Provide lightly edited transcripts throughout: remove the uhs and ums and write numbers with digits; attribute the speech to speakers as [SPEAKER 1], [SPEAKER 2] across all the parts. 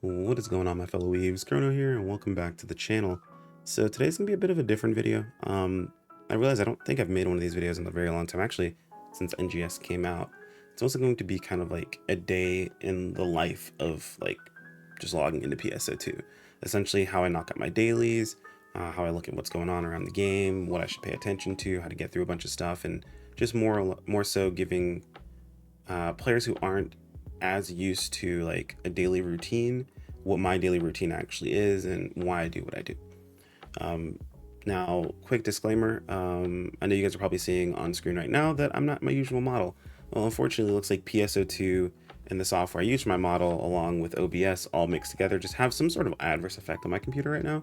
[SPEAKER 1] What is going on, my fellow weaves? Chrono here, and welcome back to the channel. So today's gonna be a bit of a different video. I realize I don't think I've made one of these videos in a very long time, actually, since NGS came out. It's also going to be kind of like a day in the life of like just logging into PSO2. Essentially, how I knock out my dailies, how I look at what's going on around the game, what I should pay attention to, how to get through a bunch of stuff, and just more so giving players who aren't as used to like a daily routine what my daily routine actually is and why I do what I do. Now, quick disclaimer, I know you guys are probably seeing on screen right now that I'm not my usual model. Well, unfortunately, it looks like PSO2 and the software I use for my model along with OBS all mixed together just have some sort of adverse effect on my computer right now,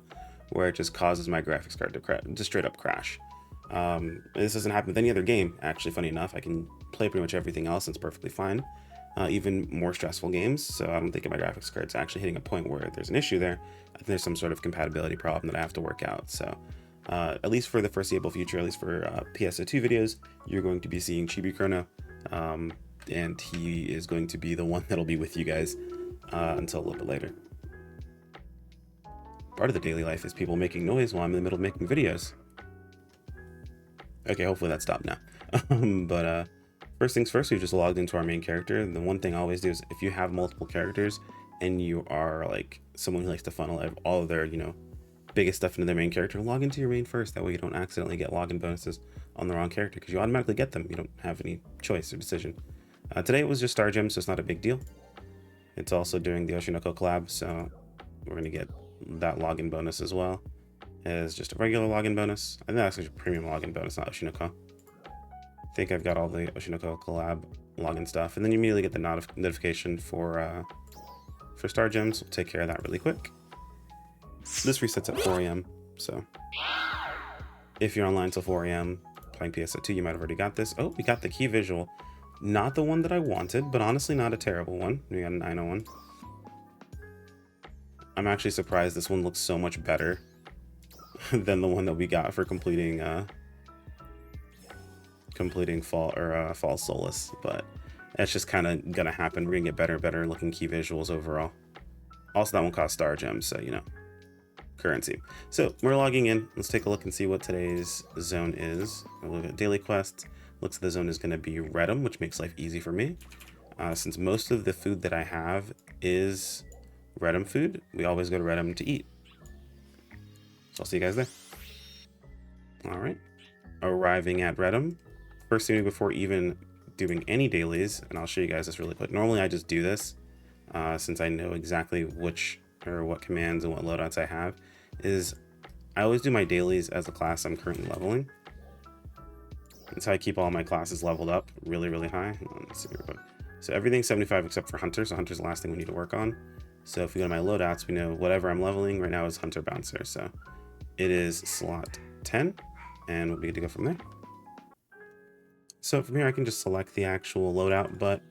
[SPEAKER 1] where it just causes my graphics card to straight up crash. This doesn't happen with any other game, actually. Funny enough, I can play pretty much everything else and it's perfectly fine. Even more stressful games, so I don't think my graphics card's actually hitting a point where there's an issue there. I think there's some sort of compatibility problem that I have to work out. So at least for the foreseeable future, at least for PSO2 videos, you're going to be seeing Chibi Chrono, and he is going to be the one that'll be with you guys until a little bit later. Part of the daily life is people making noise while I'm in the middle of making videos. Okay, hopefully that stopped now. But first things first, we've just logged into our main character. The one thing I always do is if you have multiple characters and you are like someone who likes to funnel all of their, biggest stuff into their main character, log into your main first. That way you don't accidentally get login bonuses on the wrong character because you automatically get them. You don't have any choice or decision. Today it was just Star Gem, so it's not a big deal. It's also during the Oshinoko collab, so we're going to get that login bonus as well as just a regular login bonus. I think that's actually a premium login bonus, not Oshinoko. I think I've got all the Oshinoko collab login stuff, and then you immediately get the notification for Star Gems. We'll take care of that really quick. This resets at 4 AM, so if you're online till 4 AM playing PSO2, you might have already got this. Oh, we got the key visual. Not the one that I wanted, but honestly not a terrible one. We got a 901. I'm actually surprised this one looks so much better than the one that we got for completing Fall Solace, but that's just kind of gonna happen. We're gonna get better and better looking key visuals overall. Also, that one costs Star Gems, so currency. So we're logging in. Let's take a look and see what today's zone is. We'll look at daily quests. Looks like the zone is going to be Redum, which makes life easy for me. Since most of the food that I have is Redum food, we always go to Redum to eat. So I'll see you guys there. All right, arriving at Redum. First thing before even doing any dailies, and I'll show you guys this really quick. Normally I just do this since I know exactly what commands and what loadouts I have, is I always do my dailies as the class I'm currently leveling. That's how I keep all my classes leveled up really, really high. Let's see here. So everything's 75 except for Hunter, so Hunter's the last thing we need to work on. So if we go to my loadouts, we know whatever I'm leveling right now is Hunter Bouncer. So it is slot 10, and we'll be good to go from there. So from here, I can just select the actual loadout, but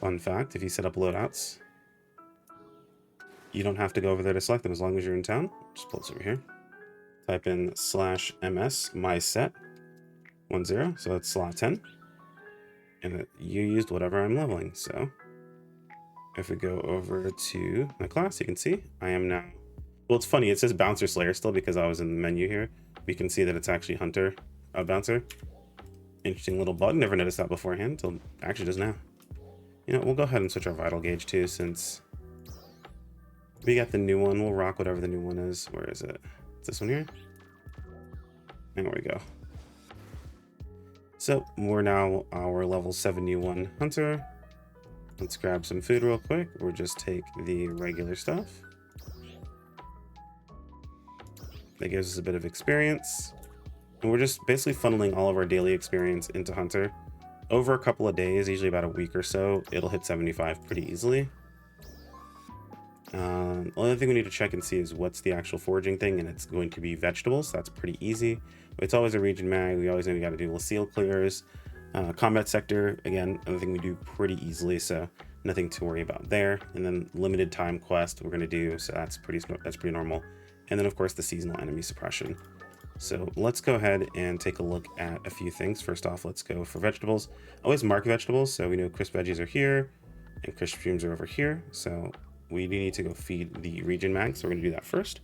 [SPEAKER 1] fun fact, if you set up loadouts, you don't have to go over there to select them as long as you're in town. Just pull this over here. Type in /ms my set 10, so that's slot 10. And you used whatever I'm leveling. So if we go over to my class, you can see I am now, well, it's funny, it says Bouncer Slayer still because I was in the menu here. We can see that it's actually Hunter Bouncer. Interesting little bug, never noticed that beforehand until actually just now. We'll go ahead and switch our vital gauge too, since we got the new one. We'll rock whatever the new one is. Where is it? It's this one here. And there we go. So we're now our level 71 Hunter. Let's grab some food real quick. We'll just take the regular stuff. That gives us a bit of experience. And we're just basically funneling all of our daily experience into Hunter. Over a couple of days, usually about a week or so, it'll hit 75 pretty easily. The only thing we need to check and see is what's the actual foraging thing, and it's going to be vegetables. That's pretty easy. It's always a region mag. We always know we got to do seal clears. Combat sector, again, another thing we do pretty easily, so nothing to worry about there. And then limited time quest we're going to do, so that's pretty normal. And then of course the seasonal enemy suppression. So let's go ahead and take a look at a few things. First off, let's go for vegetables. Always mark vegetables, so we know crisp veggies are here and crisp streams are over here. So we do need to go feed the region mag, so we're gonna do that first.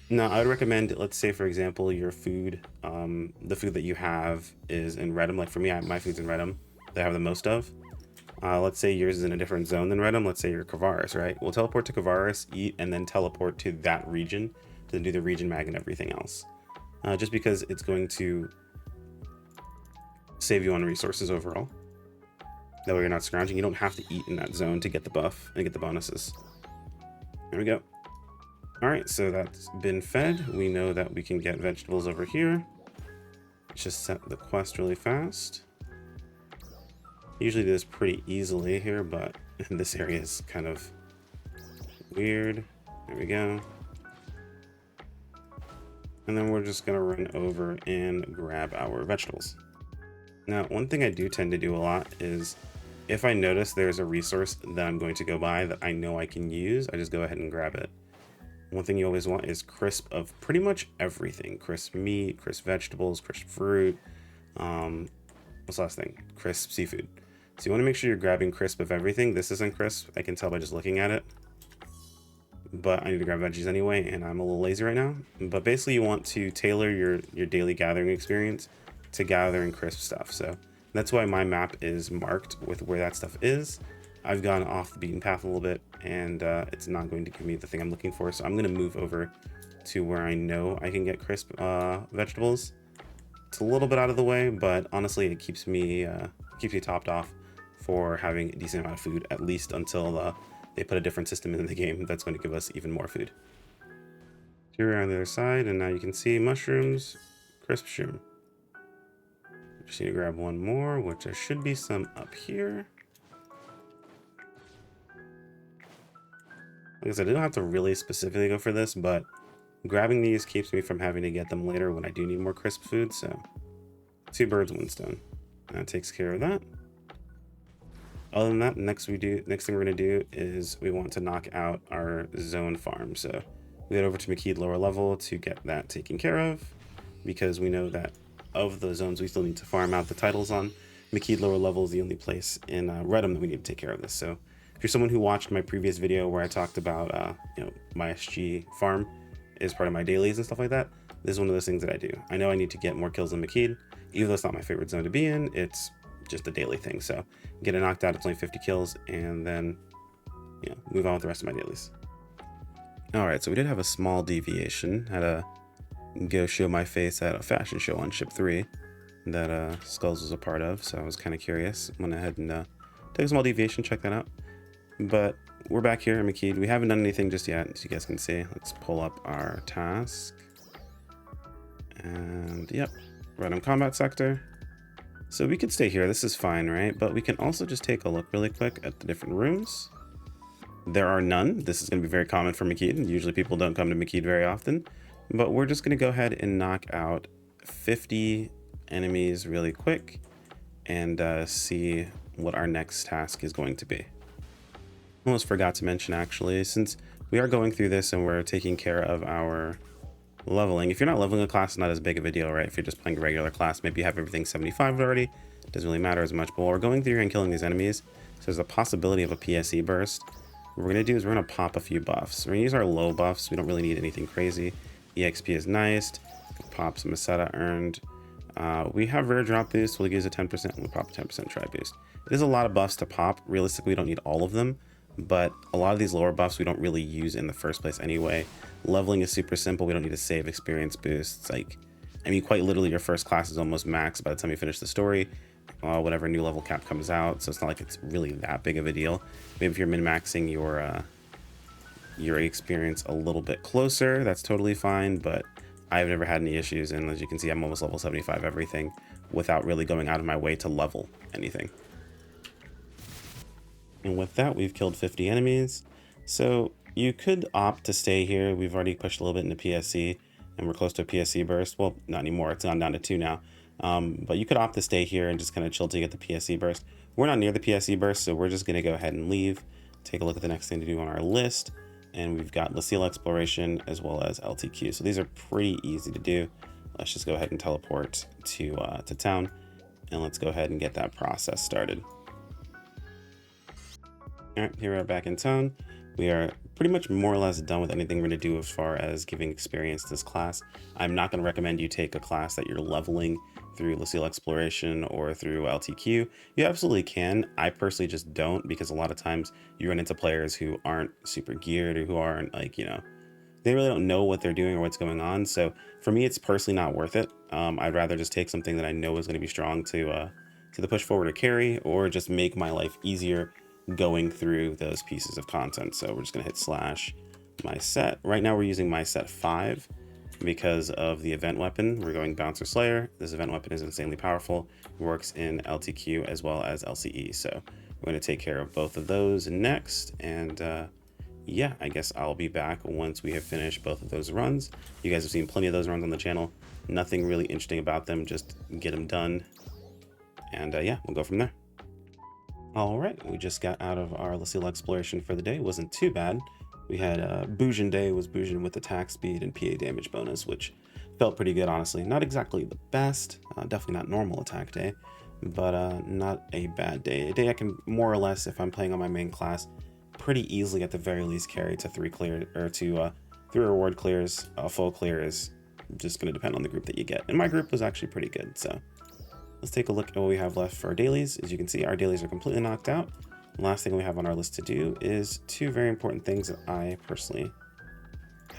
[SPEAKER 1] Now, I would recommend, let's say, for example, your food, the food that you have is in Redum. Like for me, my food's in Redum, that I have the most of. Let's say yours is in a different zone than Redum. Let's say you're Kavaris, right? We'll teleport to Kavaris, eat, and then teleport to that region to do the region mag and everything else. Just because it's going to save you on resources overall. That way you're not scrounging. You don't have to eat in that zone to get the buff and get the bonuses. There we go. All right, so that's been fed. We know that we can get vegetables over here. Just set the quest really fast. Usually do this pretty easily here, but this area is kind of weird. There we go. And then we're just gonna run over and grab our vegetables. Now, one thing I do tend to do a lot is if I notice there's a resource that I'm going to go buy that I know I can use, I just go ahead and grab it. One thing you always want is crisp of pretty much everything. Crisp meat, crisp vegetables, crisp fruit. What's the last thing? Crisp seafood. So you want to make sure you're grabbing crisp of everything. This isn't crisp. I can tell by just looking at it. But I need to grab veggies anyway, and I'm a little lazy right now. But basically you want to tailor your daily gathering experience to gathering crisp stuff. So that's why my map is marked with where that stuff is. I've gone off the beaten path a little bit, and it's not going to give me the thing I'm looking for. So I'm going to move over to where I know I can get crisp vegetables. It's a little bit out of the way, but honestly, it keeps me topped off for having a decent amount of food, at least until they put a different system in the game that's going to give us even more food. Here we're on the other side, and now you can see mushrooms, crisp shroom. Just need to grab one more, which there should be some up here. Like I said, I don't have to really specifically go for this, but grabbing these keeps me from having to get them later when I do need more crisp food. So 2 birds, 1 stone. That takes care of that. Other than that, next thing we're gonna do is we want to knock out our zone farm. So we head over to Makeed lower level to get that taken care of, because we know that of the zones we still need to farm out the titles on, Makeed lower level is the only place in Redum that we need to take care of this. So if you're someone who watched my previous video where I talked about my SG farm is part of my dailies and stuff like that, this is one of those things that I do. I know I need to get more kills in Makeed, even though it's not my favorite zone to be in. It's just a daily thing. So get it knocked out, it's only 50 kills, and then move on with the rest of my dailies. All right, so we did have a small deviation. Had to go show my face at a fashion show on ship 3 that Skulls was a part of, so I was kind of curious. Went ahead and took a small deviation, check that out. But we're back here in Makeed. We haven't done anything just yet, as you guys can see. Let's pull up our task. And yep, random combat sector. So we could stay here, this is fine, right? But we can also just take a look really quick at the different rooms. There are none. This is going to be very common for Makeed. Usually people don't come to Makeed very often. But we're just going to go ahead and knock out 50 enemies really quick and see what our next task is going to be. Almost forgot to mention, actually, since we are going through this and we're taking care of our leveling. If you're not leveling a class, it's not as big of a deal, right? If you're just playing a regular class, maybe you have everything 75 already. It doesn't really matter as much. But while we're going through here and killing these enemies, so there's a possibility of a PSE burst. What we're going to do is we're going to pop a few buffs. We're going to use our low buffs. We don't really need anything crazy. EXP is nice. Pop some Meseta earned. We have rare drop boost. We'll use a 10% and we'll pop a 10% try boost. It is a lot of buffs to pop. Realistically, we don't need all of them. But a lot of these lower buffs we don't really use in the first place anyway. Leveling is super simple. We don't need to save experience boosts. Quite literally your first class is almost max by the time you finish the story. Whatever new level cap comes out. So it's not like it's really that big of a deal. Maybe if you're min-maxing your experience a little bit closer, that's totally fine. But I've never had any issues. And as you can see, I'm almost level 75 everything without really going out of my way to level anything. And with that, we've killed 50 enemies. So you could opt to stay here. We've already pushed a little bit into PSC, and we're close to a PSC burst. Well, not anymore. It's gone down to 2 now. But you could opt to stay here and just kind of chill till you get the PSC burst. We're not near the PSC burst, so we're just going to go ahead and leave. Take a look at the next thing to do on our list. And we've got Lucille Exploration as well as LTQ. So these are pretty easy to do. Let's just go ahead and teleport to town. And let's go ahead and get that process started. All right, here we are back in town. We are pretty much more or less done with anything we're going to do as far as giving experience to this class. I'm not going to recommend you take a class that you're leveling through Lucille Exploration or through LTQ. You absolutely can. I personally just don't, because a lot of times you run into players who aren't super geared or who aren't like, they really don't know what they're doing or what's going on. So for me, it's personally not worth it. I'd rather just take something that I know is going to be strong to the push forward or carry, or just make my life easier going through those pieces of content. So we're just gonna hit slash my set. Right now we're using my set 5 because of the event weapon. We're going Bouncer Slayer. This event weapon is insanely powerful. It works in LTQ as well as LCE. So we're gonna take care of both of those next. And yeah, I guess I'll be back once we have finished both of those runs. You guys have seen plenty of those runs on the channel. Nothing really interesting about them, just get them done. And yeah, we'll go from there. All right, we just got out of our Lucille exploration for the day. It wasn't too bad. We had Bousion Day, was Bousion with attack speed and PA damage bonus, which felt pretty good, honestly. Not exactly the best, definitely not normal attack day, but not a bad day. A day I can more or less, if I'm playing on my main class, pretty easily at the very least carry to 3 clear, or to 3 reward clears. A full clear is just going to depend on the group that you get. And my group was actually pretty good, so let's take a look at what we have left for our dailies. As you can see, our dailies are completely knocked out. The last thing we have on our list to do is 2 very important things that I personally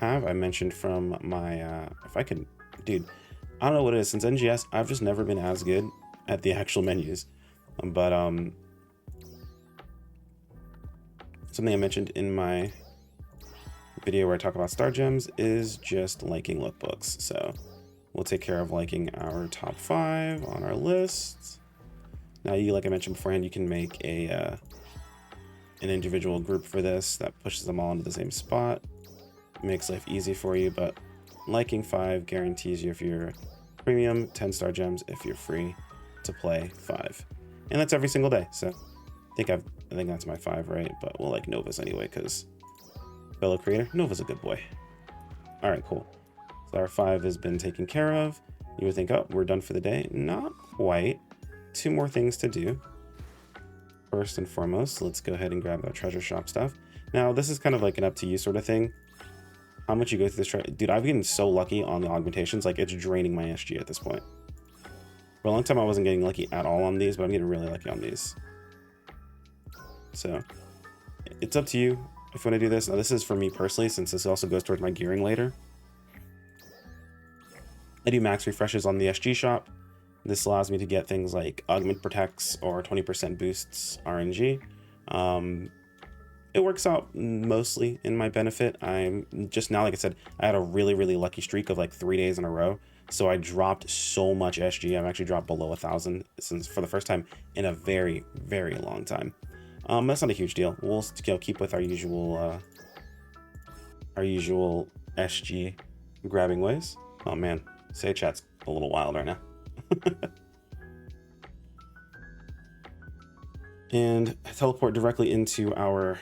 [SPEAKER 1] have. I mentioned from my, if I could, dude, I don't know what it is. Since NGS, I've just never been as good at the actual menus. But something I mentioned in my video where I talk about star gems is just liking lookbooks. So we'll take care of liking our top 5 on our list. Now, like I mentioned beforehand, you can make an individual group for this that pushes them all into the same spot. Makes life easy for you, but liking 5 guarantees you, if you're premium, 10 star gems, if you're free to play 5. And that's every single day. So I think that's my 5, right? But we'll like Nova's anyway, because fellow creator, Nova's a good boy. All right, cool. So our 5 has been taken care of. You would think, oh, we're done for the day. Not quite. 2 more things to do. First and foremost, let's go ahead and grab our treasure shop stuff. Now, this is kind of like an up to you sort of thing. How much you go through this dude, I've been so lucky on the augmentations, like it's draining my SG at this point. For a long time I wasn't getting lucky at all on these, but I'm getting really lucky on these. So it's up to you if you want to do this. Now, this is for me personally, since this also goes towards my gearing later. I do max refreshes on the SG shop. This allows me to get things like augment protects or 20% boosts RNG. It works out mostly in my benefit. I'm just now, like I said, I had a really, really lucky streak of like 3 days in a row. So I dropped so much SG. I've actually dropped below 1,000 since for the first time in a very, very long time. That's not a huge deal. We'll keep with our usual SG grabbing ways. Oh man, say chat's a little wild right now. And teleport directly into our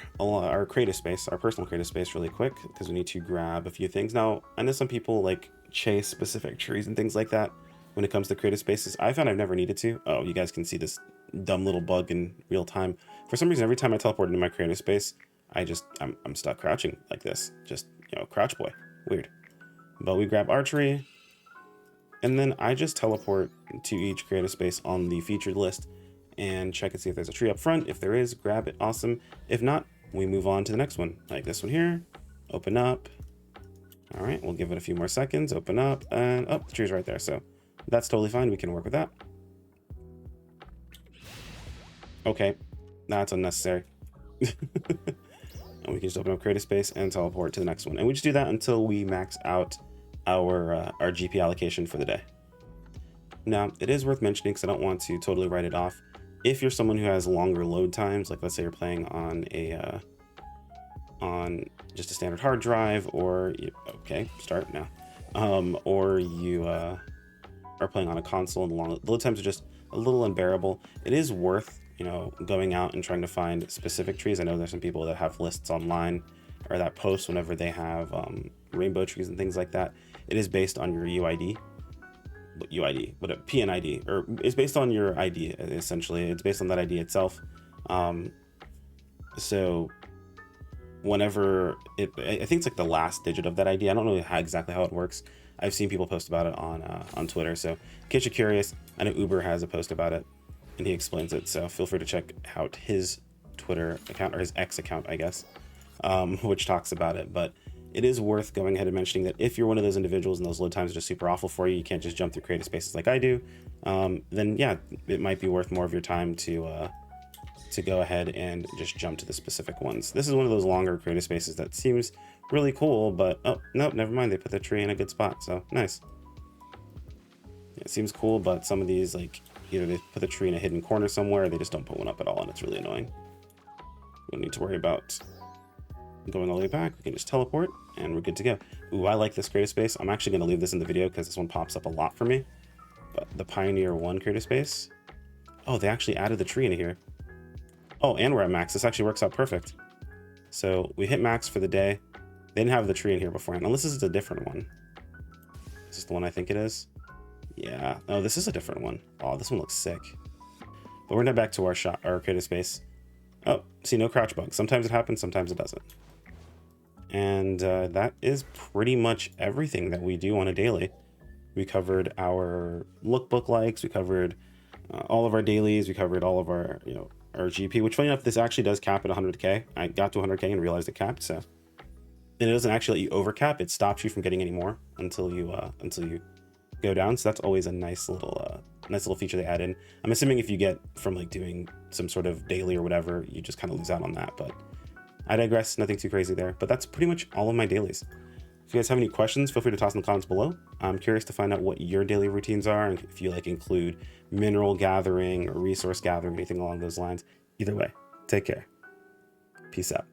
[SPEAKER 1] creative space, our personal creative space really quick, because we need to grab a few things. Now, I know some people like chase specific trees and things like that when it comes to creative spaces. I found I've never needed to. Oh, you guys can see this dumb little bug in real time. For some reason, every time I teleport into my creative space, I'm stuck crouching like this. Just, crouch boy. Weird. But we grab archery, and then I just teleport to each creative space on the featured list and check and see if there's a tree up front. If there is, grab it. Awesome. If not, we move on to the next one. Like this one here. Open up. All right, we'll give it a few more seconds. Open up, and the tree's right there. So that's totally fine. We can work with that. Okay, that's unnecessary. And we can just open up creative space and teleport to the next one. And we just do that until we max out our GP allocation for the day. Now, it is worth mentioning, because I don't want to totally write it off. If you're someone who has longer load times, like let's say you're playing on just a standard hard drive, or start now, or you are playing on a console and the load times are just a little unbearable, it is worth going out and trying to find specific trees. I know there's some people that have lists online or that post whenever they have rainbow trees and things like that. It is based on your UID. But a PNID, or it's based on your ID, essentially. It's based on that ID itself. So whenever I think it's like the last digit of that ID. I don't know exactly how it works. I've seen people post about it on Twitter. So in case you're curious, I know Uber has a post about it and he explains it. So feel free to check out his Twitter account, or his X account, I guess, which talks about it. But it is worth going ahead and mentioning that if you're one of those individuals and those load times are just super awful for you, you can't just jump through creative spaces like I do, then yeah, it might be worth more of your time to go ahead and just jump to the specific ones. This is one of those longer creative spaces that seems really cool, but oh, no, never mind. They put the tree in a good spot, so nice. It seems cool, but some of these, like, either they put the tree in a hidden corner somewhere, or they just don't put one up at all, and it's really annoying. We don't need to worry about going all the way back. We can just teleport, and we're good to go. Ooh, I like this creative space. I'm actually going to leave this in the video because this one pops up a lot for me. But the Pioneer 1 creative space. Oh, they actually added the tree into here. Oh, and we're at max. This actually works out perfect. So we hit max for the day. They didn't have the tree in here beforehand, unless this is a different one. Is this the one I think it is? Yeah. Oh, this is a different one. Oh, this one looks sick. But we're not back to our creative space. Oh, see, no crouch bug. Sometimes it happens, sometimes it doesn't. And that is pretty much everything that we do on a daily. We covered our lookbook likes. We covered all of our dailies. We covered all of our, our GP, which funny enough, this actually does cap at 100K. I got to 100K and realized it capped, so. And it doesn't actually let you overcap. It stops you from getting any more until you go down. So that's always a nice little feature they add in. I'm assuming if you get from like doing some sort of daily or whatever, you just kind of lose out on that, but I digress. Nothing too crazy there, but that's pretty much all of my dailies. If you guys have any questions, feel free to toss in the comments below. I'm curious to find out what your daily routines are, and if you like include mineral gathering or resource gathering, anything along those lines. Either way, take care. Peace out.